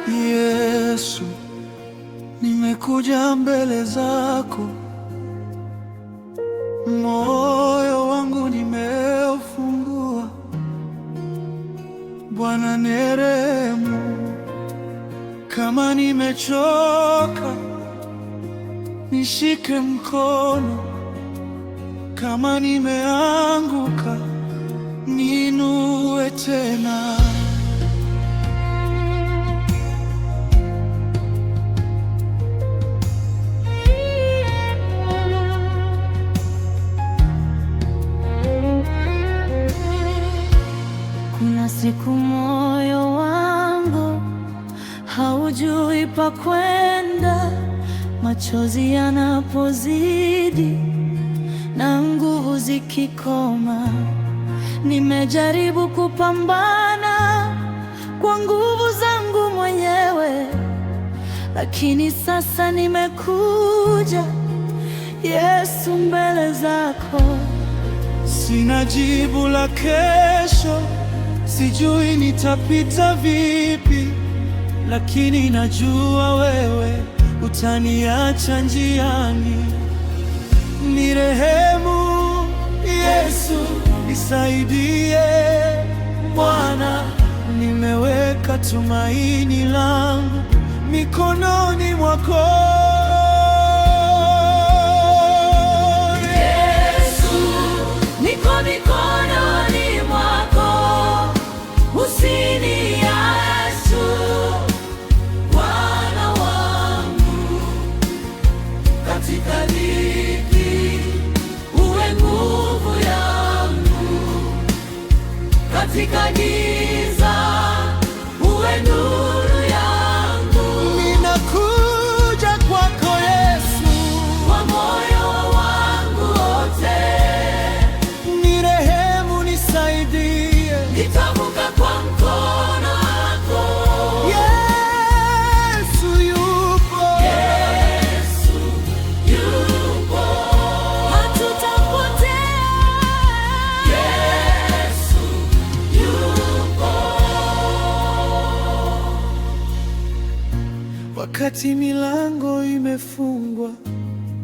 Yesu, nimekuja mbele zako, moyo wangu nimeufungua. Bwana, nirehemu, kama nimechoka nishike mkono, kama nimeanguka niinue tena. Kuna siku moyo wangu haujui pa kwenda, machozi yanapozidi na nguvu zikikoma. Nimejaribu kupambana kwa nguvu zangu mwenyewe, lakini sasa nimekuja Yesu mbele zako. Sina jibu la kesho, sijui nitapita vipi, lakini najua wewe utaniacha njiani. Nirehemu Yesu, nisaidie Bwana, nimeweka tumaini langu mikononi mwako. Yesu, niko mikononi mwako, usiniache Bwana wangu. Katika dhiki uwe nguvu yangu, katika giza uwe nuru yangu. Ninakuja kwako Yesu, kwa moyo wangu wote. nirehemu, nisaidie. Nitavuka kwa mkono wako. Yesu yupo, Yesu yupo, hatutapotea. Yesu yupo. wakati milango imefungwa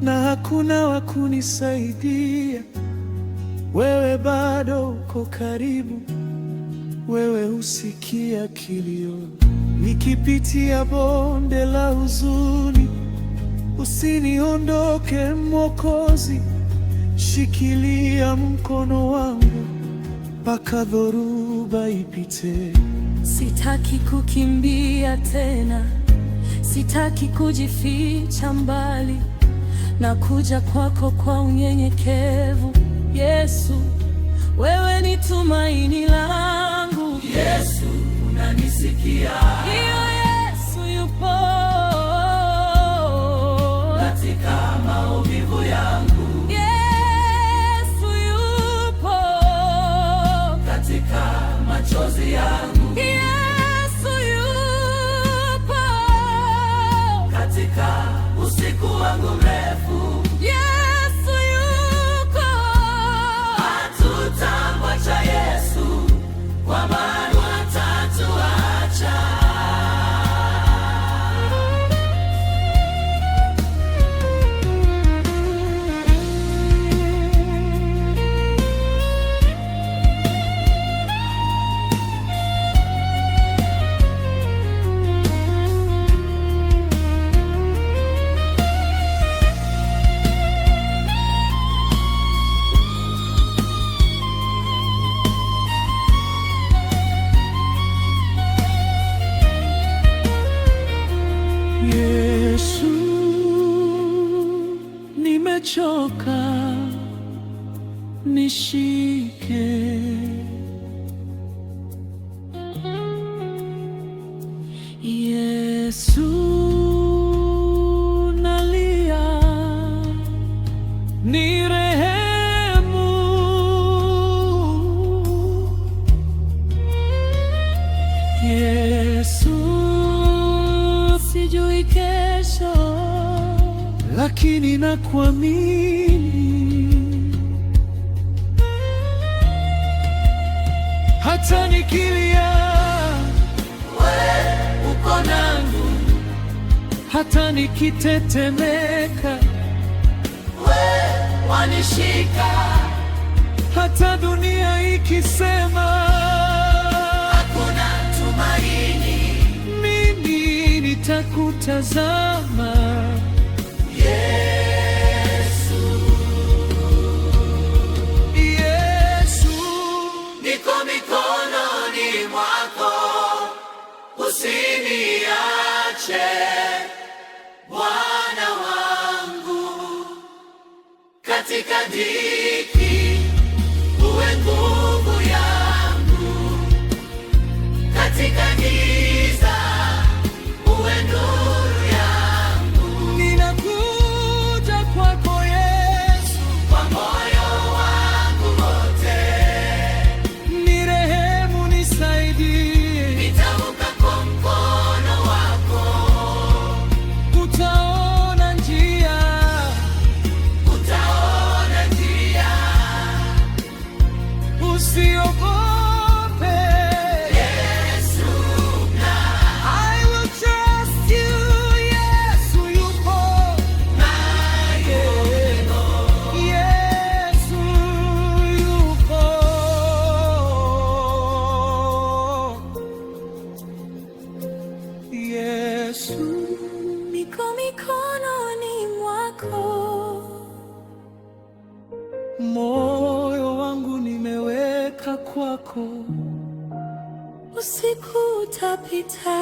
na hakuna wa kunisaidia, wewe bado uko karibu. Wewe husikia kilio nikipitia bonde la huzuni. Usiniondoke Mwokozi, shikilia mkono wangu mpaka dhoruba ipite. Sitaki kukimbia tena, sitaki kujificha mbali. Nakuja kwako kwa unyenyekevu. Yesu, wewe ni tumaini langu. Yesu, unanisikia? Ndiyo, Yesu yupo katika maumivu yangu. Yesu yupo katika machozi yangu. Yesu yupo katika usiku wangu mrefu. Yesu yuko, hatutamwacha Yesu, kwa maana hatatuacha. Yesu, nimechoka, nishike. Yesu, nalia, nirehemu. Yesu, Sijui kesho, lakini nakuamini. Hata nikilia, wewe uko nami. hata nikitetemeka, wewe wanishika. Hata dunia ikisema hakuna tumaini, mimi nitakutazama. Yesu, Yesu, niko mikononi mwako, usiniache Bwana wangu, katika dhiki uwe nguvu yangu, katika giza uwe nuru yangu. ninakuja kwako Yesu, Kwa moyo wangu wote, nirehemu, nisaidie. nitavuka kwa mkono wako, Utaona njia, utaona njia. usiogope. Yesu, I will trust you. Yesu yupo, Yesu yupo. Yesu, niko mikononi mwako, moyo wangu nimeweka kwako. usiku utapita,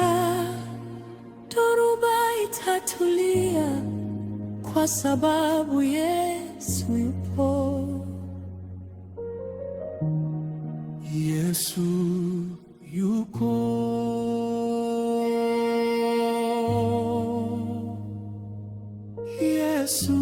dhoruba itatulia, kwa sababu Yesu yupo. Yesu yuko. Yesu